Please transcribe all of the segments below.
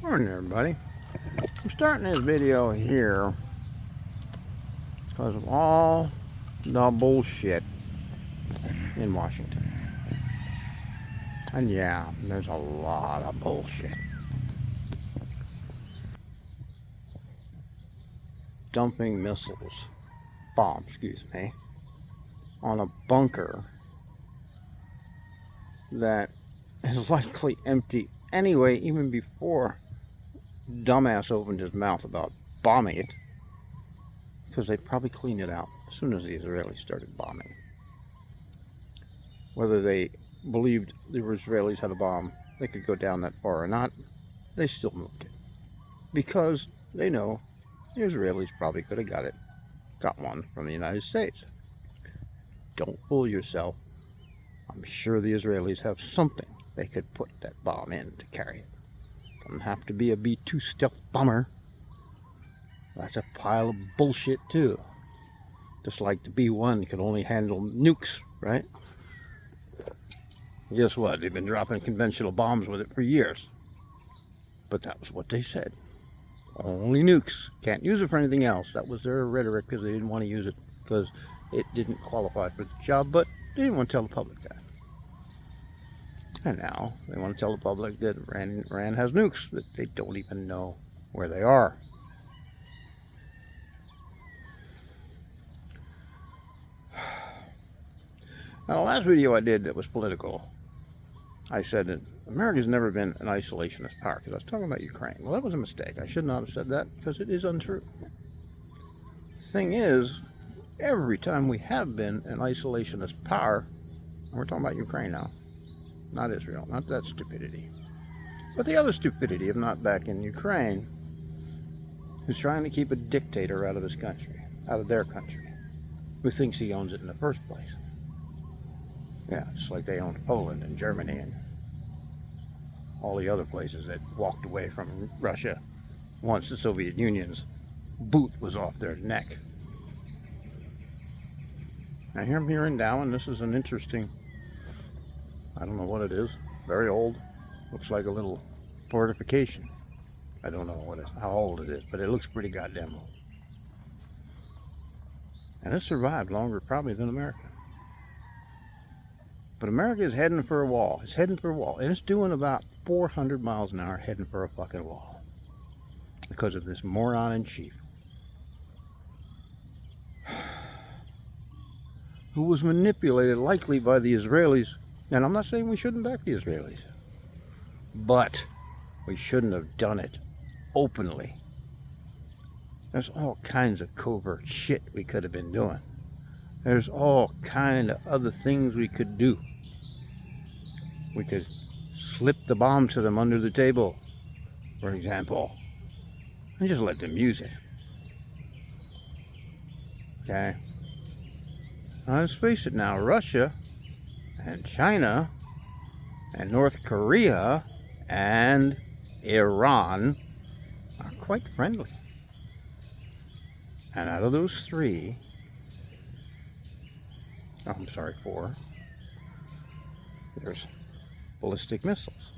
Morning, everybody. I'm starting this video here because of all the bullshit in Washington. And yeah, there's a lot of bullshit. Dumping bombs, on a bunker that is likely empty anyway, even before dumbass opened his mouth about bombing it, because they probably cleaned it out as soon as the Israelis started bombing. Whether they believed the Israelis had a bomb, they could go down that far or not, they still moved it. Because they know the Israelis probably could have got one from the United States. Don't fool yourself. I'm sure the Israelis have something they could put that bomb in to carry it. Doesn't have to be a B-2 stealth bomber. That's a pile of bullshit too. Just like the B-1 could only handle nukes, right? Guess what? They've been dropping conventional bombs with it for years. But that was what they said. Only nukes. Can't use it for anything else. That was their rhetoric because they didn't want to use it because it didn't qualify for the job, but they didn't want to tell the public that. And now they want to tell the public that Iran has nukes, that they don't even know where they are. Now, the last video I did that was political, I said that America's never been an isolationist power, because I was talking about Ukraine. Well, that was a mistake. I should not have said that, because it is untrue. The thing is, every time we have been an isolationist power, and we're talking about Ukraine now, not Israel, not that stupidity, but the other stupidity of not backing Ukraine, who's trying to keep a dictator out of his country, out of their country, who thinks he owns it in the first place. Yeah, just like they owned Poland and Germany and all the other places that walked away from Russia once the Soviet Union's boot was off their neck. Now here I'm here in Darwin. This is an interesting, I don't know what it is, very old, looks like a little fortification. I don't know how old it is, but it looks pretty goddamn old. And it survived longer probably than America. But America is heading for a wall. It's heading for a wall. And it's doing about 400 miles an hour heading for a fucking wall. Because of this moron in chief. Who was manipulated likely by the Israelis. And I'm not saying we shouldn't back the Israelis. But we shouldn't have done it openly. There's all kinds of covert shit we could have been doing. There's all kind of other things we could do. We could slip the bomb to them under the table, for example, and just let them use it. Okay? Now let's face it now, Russia and China and North Korea and Iran are quite friendly. And out of those four, there's ballistic missiles.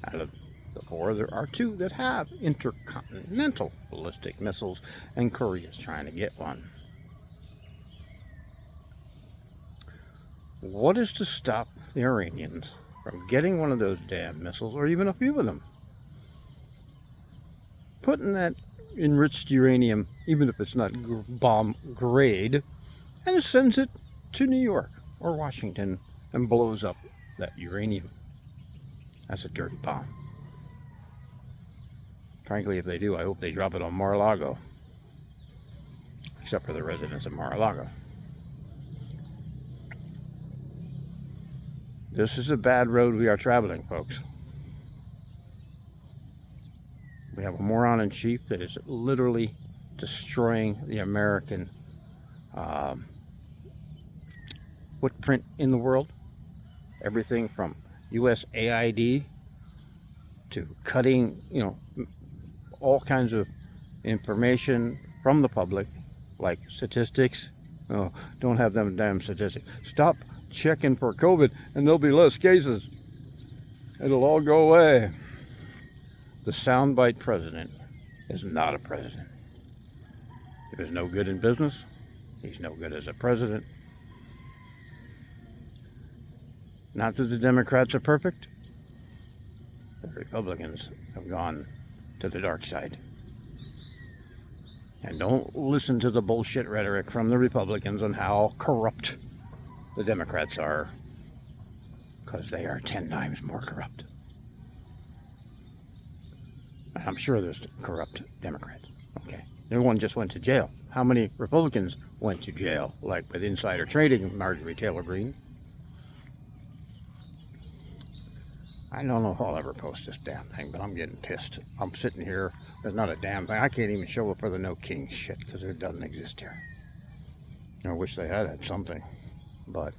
Out of the four, there are two that have intercontinental ballistic missiles, and Korea's trying to get one. What is to stop the Iranians from getting one of those damn missiles, or even a few of them? Putting that enriched uranium, even if it's not bomb grade, and sends it to New York or Washington and blows up that uranium. That's a dirty bomb. Frankly, if they do, I hope they drop it on Mar-a-Lago. Except for the residents of Mar-a-Lago. This is a bad road we are traveling, folks. We have a moron in chief that is literally destroying the American footprint in the world. Everything from USAID to cutting, all kinds of information from the public, like statistics. Oh, don't have them damn statistics. Stop checking for COVID and there'll be less cases. It'll all go away. The soundbite president is not a president. If he's no good in business, he's no good as a president. Not that the Democrats are perfect. The Republicans have gone to the dark side. And don't listen to the bullshit rhetoric from the Republicans on how corrupt the Democrats are, because they are 10 times more corrupt. I'm sure there's corrupt Democrats. Okay. One just went to jail. How many Republicans went to jail, like with insider trading, Marjorie Taylor Greene? I don't know if I'll ever post this damn thing, but I'm getting pissed. I'm sitting here. There's not a damn thing. I can't even show up for the No King shit because it doesn't exist here. I wish they had something, but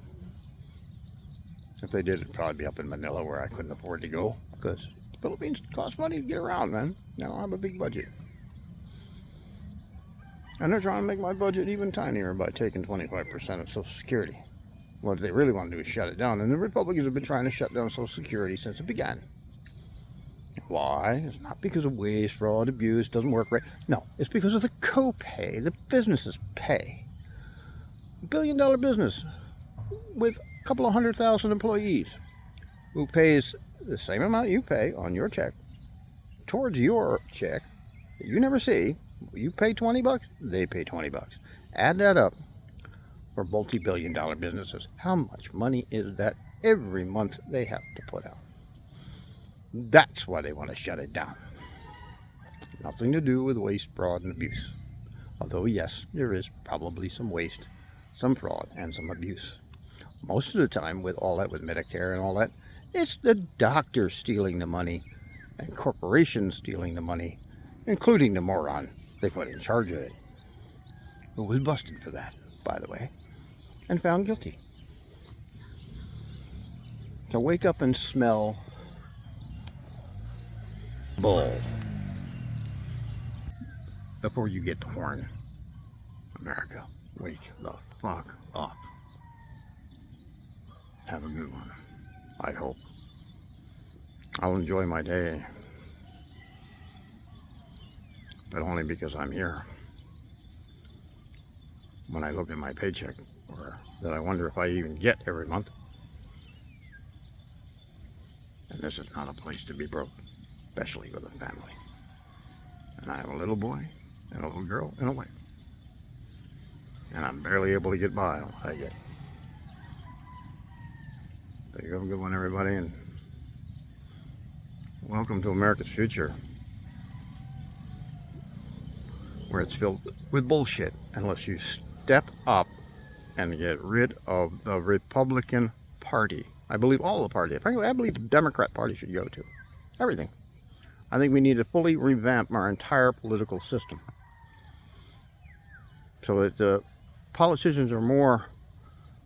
if they did, it'd probably be up in Manila where I couldn't afford to go, because the Philippines cost money to get around, man. I don't have a big budget. And they're trying to make my budget even tinier by taking 25% of Social Security. What they really want to do is shut it down. And the Republicans have been trying to shut down Social Security since it began. Why? It's not because of waste, fraud, abuse, doesn't work right. No, it's because of the copay the businesses pay. $1 billion business with a couple of 100,000 employees who pays the same amount you pay on your check towards your check that you never see. You pay 20 bucks, they pay 20 bucks. Add that up for multi-billion dollar businesses. How much money is that every month they have to put out? That's why they want to shut it down. Nothing to do with waste, fraud, and abuse. Although, yes, there is probably some waste, some fraud, and some abuse. Most of the time, with all that, with Medicare and all that, it's the doctors stealing the money and corporations stealing the money, including the moron they put in charge of it, who was busted for that, by the way, and found guilty. So wake up and smell bull before you get the horn. America, wake the fuck up. Have a good one, I hope. I'll enjoy my day, but only because I'm here. When I look at my paycheck, or that I wonder if I even get every month. And this is not a place to be broke, especially with a family. And I have a little boy, and a little girl, and a wife. And I'm barely able to get by on what I get. So you have a good one, everybody, and welcome to America's future, where it's filled with bullshit unless you step up and get rid of the Republican Party. I believe all the parties. Frankly, I believe the Democrat Party should go to. Everything. I think we need to fully revamp our entire political system so that the politicians are more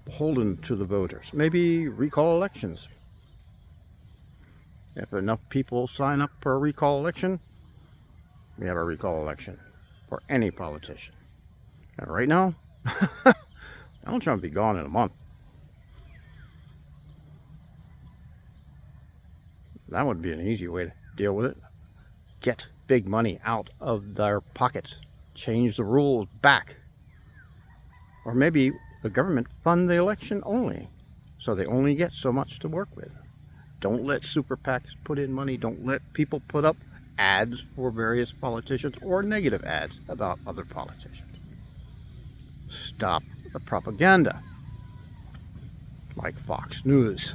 beholden to the voters. Maybe recall elections. If enough people sign up for a recall election, we have a recall election for any politician. And right now, Donald Trump will be gone in a month. That would be an easy way to deal with it. Get big money out of their pockets. Change the rules back. Or maybe the government fund the election only, so they only get so much to work with. Don't let super PACs put in money. Don't let people put up ads for various politicians or negative ads about other politicians. Stop the propaganda, like Fox News,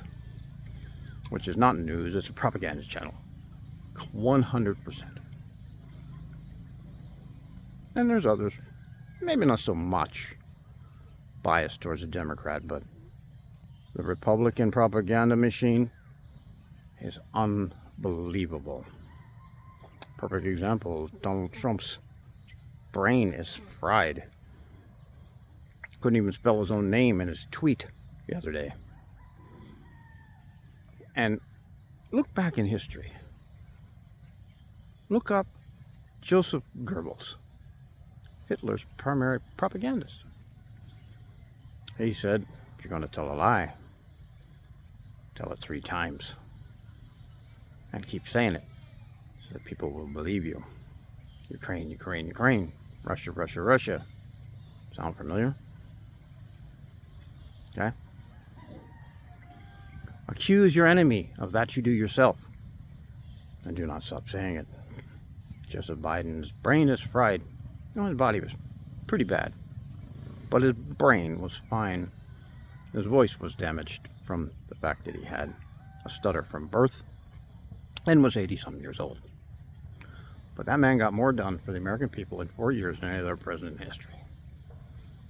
which is not news, it's a propaganda channel. 100%. And there's others, maybe not so much biased towards a Democrat, but the Republican propaganda machine is unbelievable. Perfect example, Donald Trump's brain is fried. Couldn't even spell his own name in his tweet the other day. And look back in history. Look up Joseph Goebbels, Hitler's primary propagandist. He said, if you're going to tell a lie, tell it 3 times. And keep saying it. so that people will believe you. Ukraine, Ukraine, Ukraine. Russia, Russia, Russia. Sound familiar? Okay. Accuse your enemy of that you do yourself. And do not stop saying it. Joseph Biden's brain is fried. No, his body was pretty bad. But his brain was fine. His voice was damaged from the fact that he had a stutter from birth and was 80-some years old. But that man got more done for the American people in 4 years than any other president in history.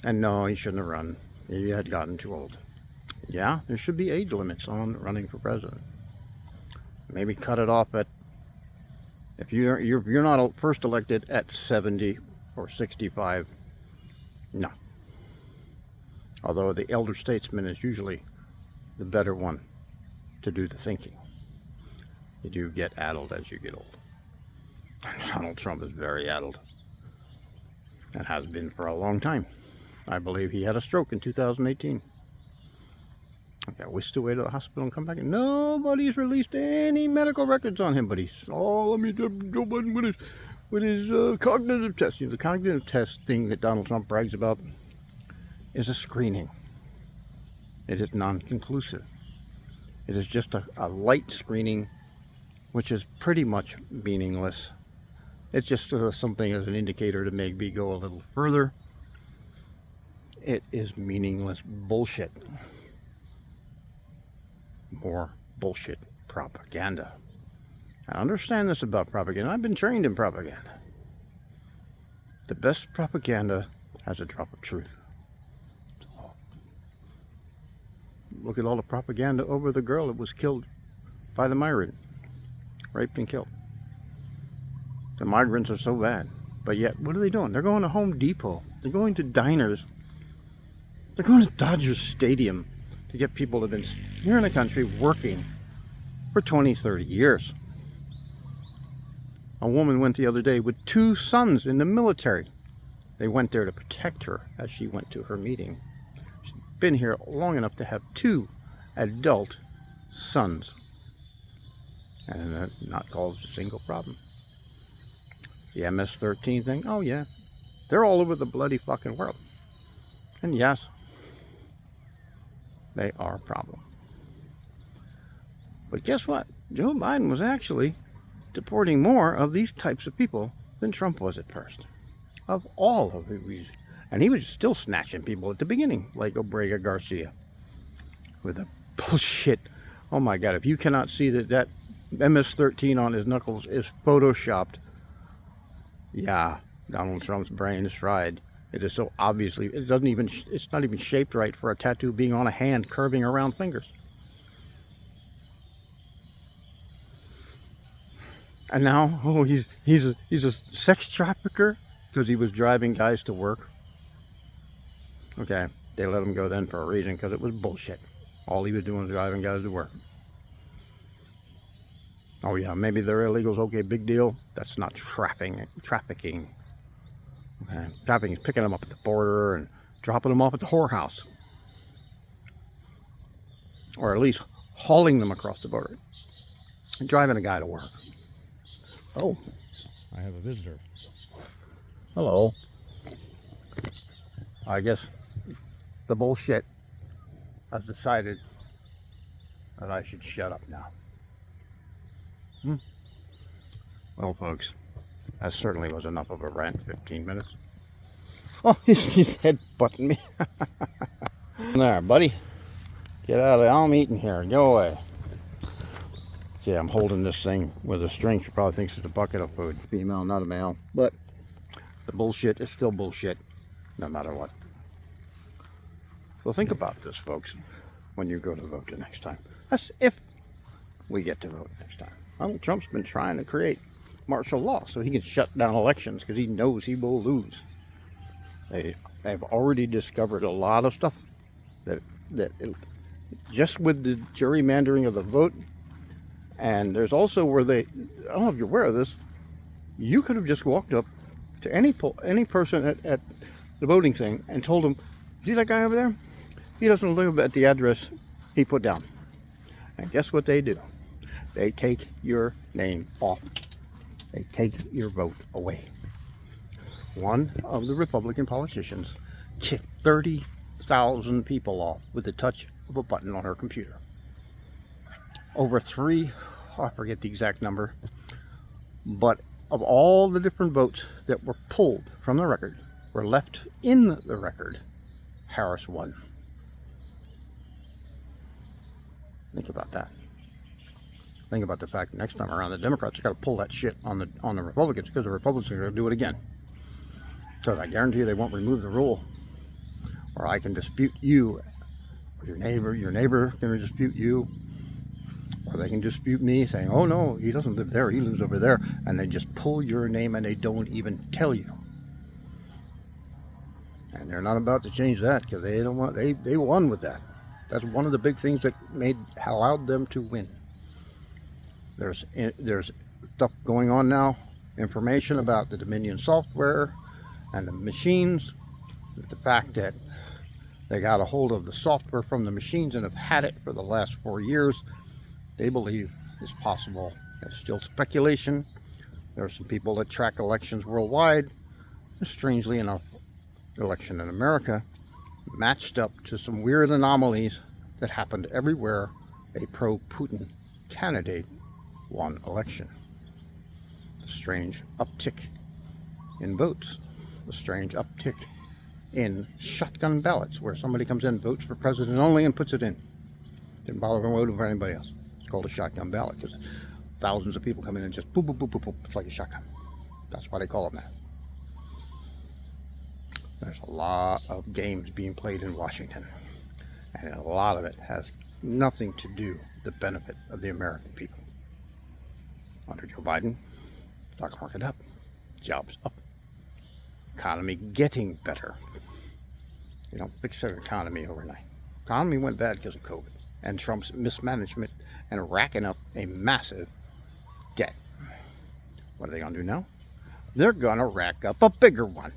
And no, he shouldn't have run. He had gotten too old. Yeah, there should be age limits on running for president. Maybe cut it off at, if you're not first elected at 70 or 65, no. Although the elder statesman is usually the better one to do the thinking. You do get addled as you get old. Donald Trump is very addled. And has been for a long time. I believe he had a stroke in 2018. I got whisked away to the hospital and come back, and nobody's released any medical records on him. But he's, oh, let me Joe Biden with his cognitive test. You know, the cognitive test thing that Donald Trump brags about is a screening. It is non-conclusive. It is just a light screening, which is pretty much meaningless. It's just something as an indicator to make me go a little further. It is meaningless bullshit. More bullshit propaganda. I understand this about propaganda. I've been trained in propaganda. The best propaganda has a drop of truth. Look at all the propaganda over the girl that was killed by the migrant. Raped and killed. The migrants are so bad. But yet, what are they doing? They're going to Home Depot. They're going to diners. They're going to Dodger Stadium to get people that have been here in the country working for 20, 30 years. A woman went the other day with 2 sons in the military. They went there to protect her as she went to her meeting. She's been here long enough to have 2 adult sons. And that's not caused a single problem. The MS-13 thing, oh yeah, they're all over the bloody fucking world. And yes, they are a problem. But guess what? Joe Biden was actually deporting more of these types of people than Trump was at first. Of all of these. And he was still snatching people at the beginning, like Obreya Garcia. With the bullshit. Oh my God, if you cannot see that MS-13 on his knuckles is photoshopped, yeah, Donald Trump's brain is fried. It is so obviously, it's not even shaped right for a tattoo being on a hand curving around fingers. And now, oh, he's a sex trafficker because he was driving guys to work. Okay, they let him go then for a reason, because it was bullshit. All he was doing was driving guys to work. Oh yeah, maybe they're illegals, okay, big deal. That's not trafficking. Okay. Trafficking is picking them up at the border and dropping them off at the whorehouse. Or at least hauling them across the border. And driving a guy to work. Oh, I have a visitor. Hello. I guess the bullshit has decided that I should shut up now. Well, folks, that certainly was enough of a rant. 15 minutes. Oh, he's head-butting me. There, buddy. Get out of there. I'm eating here. Go away. See, I'm holding this thing with a string. She probably thinks it's a bucket of food. Female, not a male. But the bullshit is still bullshit, no matter what. So think about this, folks, when you go to vote the next time. That's if we get to vote next time. Donald Trump's been trying to create martial law so he can shut down elections because he knows he will lose. They've already discovered a lot of stuff that just with the gerrymandering of the vote, and there's also where I don't know if you're aware of this, you could have just walked up to any person at the voting thing and told them, see that guy over there? He doesn't live at the address he put down. And guess what they do? They take your name off they take your vote away. One of the Republican politicians kicked 30,000 people off with the touch of a button on her computer. I forget the exact number, but of all the different votes that were pulled from the record, were left in the record, Harris won. Think about that. Think about the fact that next time around the Democrats got to pull that shit on the Republicans, because the Republicans are going to do it again. Because I guarantee you they won't remove the rule, or I can dispute you or your neighbor can dispute you, or they can dispute me saying, oh no, he doesn't live there, he lives over there, and they just pull your name and they don't even tell you. And they're not about to change that, because they don't want, they won with that. That's one of the big things that allowed them to win. There's stuff going on now, information about the Dominion software and the machines. The fact that they got a hold of the software from the machines and have had it for the last 4 years, they believe is possible. It's still speculation. There are some people that track elections worldwide. Strangely enough, the election in America matched up to some weird anomalies that happened everywhere a pro-Putin candidate won election. A strange uptick in votes. A strange uptick in shotgun ballots, where somebody comes in, votes for president only, and puts it in. Didn't bother voting for anybody else. It's called a shotgun ballot, because thousands of people come in and just boop, boop, boop, boop, boop. It's like a shotgun. That's why they call them that. There's a lot of games being played in Washington, and a lot of it has nothing to do with the benefit of the American people. Under Joe Biden, stock market up, jobs up, economy getting better. You don't fix an economy overnight. Economy went bad because of COVID and Trump's mismanagement and racking up a massive debt. What are they going to do now? They're going to rack up a bigger one.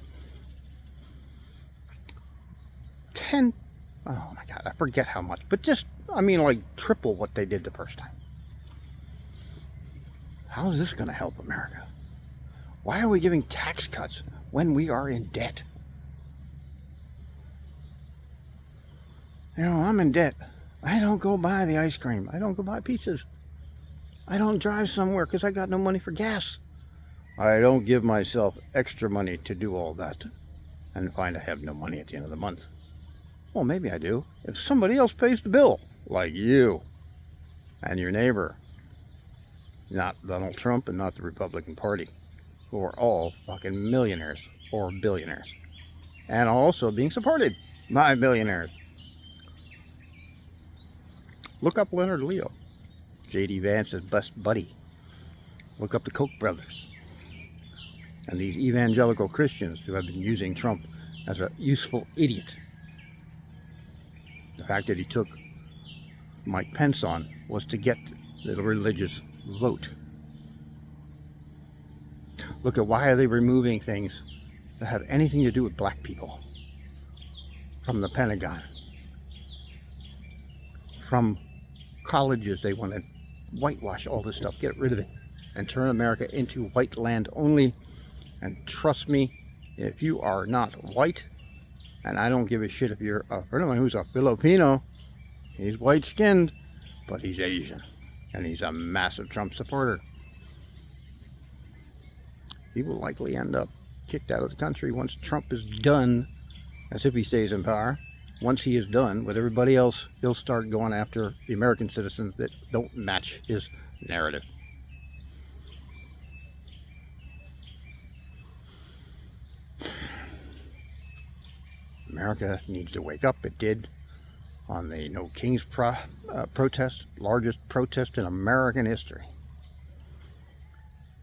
Oh my God, I forget how much, but just, I mean, like triple what they did the first time. How is this going to help America? Why are we giving tax cuts when we are in debt? You know, I'm in debt. I don't go buy the ice cream. I don't go buy pizzas. I don't drive somewhere because I got no money for gas. I don't give myself extra money to do all that and find I have no money at the end of the month. Well, maybe I do if somebody else pays the bill, like you and your neighbor. Not Donald Trump and not the Republican Party, who are all fucking millionaires or billionaires, and also being supported by billionaires. Look up Leonard Leo, J.D. Vance's best buddy. Look up the Koch brothers and these evangelical Christians who have been using Trump as a useful idiot. The fact that he took Mike Pence on was to get the religious vote. Look at why are they removing things that have anything to do with black people from the Pentagon, from colleges. They want to whitewash all this stuff, get rid of it, and turn America into white land only. And trust me, if you are not white, and I don't give a shit if you're a friend of mine who's a Filipino, he's white skinned, but he's Asian, and he's a massive Trump supporter. He will likely end up kicked out of the country once Trump is done, as if he stays in power. Once he is done with everybody else, he'll start going after the American citizens that don't match his narrative. America needs to wake up. It did on the No Kings protest, largest protest in American history.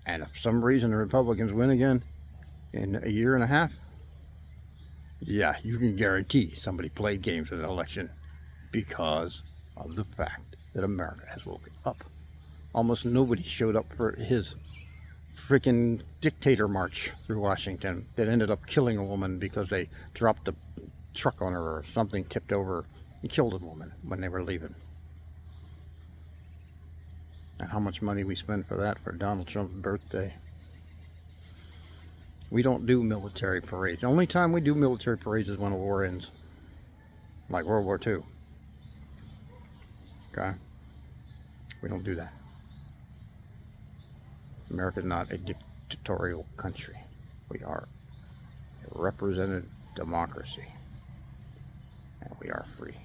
And if for some reason the Republicans win again in a year and a half, yeah, you can guarantee somebody played games with an election because of the fact that America has woken up. Almost nobody showed up for his freaking dictator march through Washington that ended up killing a woman because they dropped the truck on her or something, tipped over and killed a woman when they were leaving. And how much money we spent for that for Donald Trump's birthday. We don't do military parades. The only time we do military parades is when a war ends, like World War II. Okay? We don't do that. America is not a dictatorial country. We are a representative democracy. And we are free.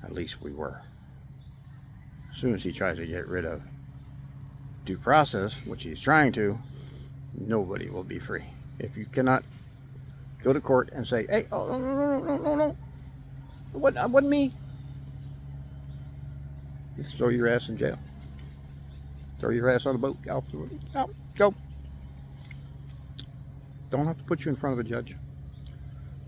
At least we were. As soon as he tries to get rid of due process, which he's trying to, nobody will be free. If you cannot go to court and say, hey, oh, no, it wasn't me. Just throw your ass in jail. Throw your ass on a boat. Out, go. Don't have to put you in front of a judge.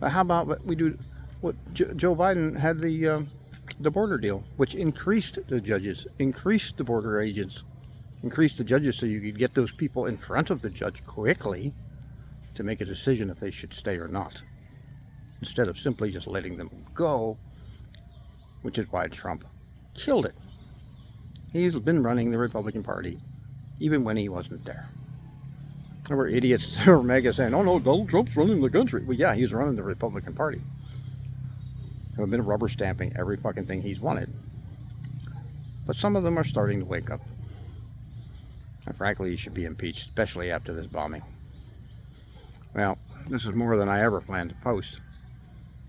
But how about what we do? What Joe Biden had the border deal, which increased the judges, increased the border agents, increased the judges, so you could get those people in front of the judge quickly to make a decision if they should stay or not, instead of simply just letting them go, which is why Trump killed it. He's been running the Republican Party even when he wasn't there. There were idiots that were mega saying, oh no, Donald Trump's running the country. Well, yeah, he's running the Republican Party. They've been rubber stamping every fucking thing he's wanted. But some of them are starting to wake up. And frankly, he should be impeached, especially after this bombing. Well, this is more than I ever planned to post.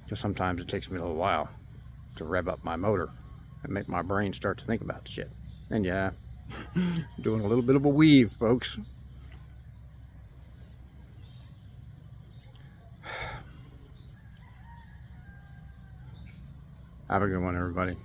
Just sometimes it takes me a little while to rev up my motor and make my brain start to think about shit. And yeah, doing a little bit of a weave, folks. Have a good one, everybody.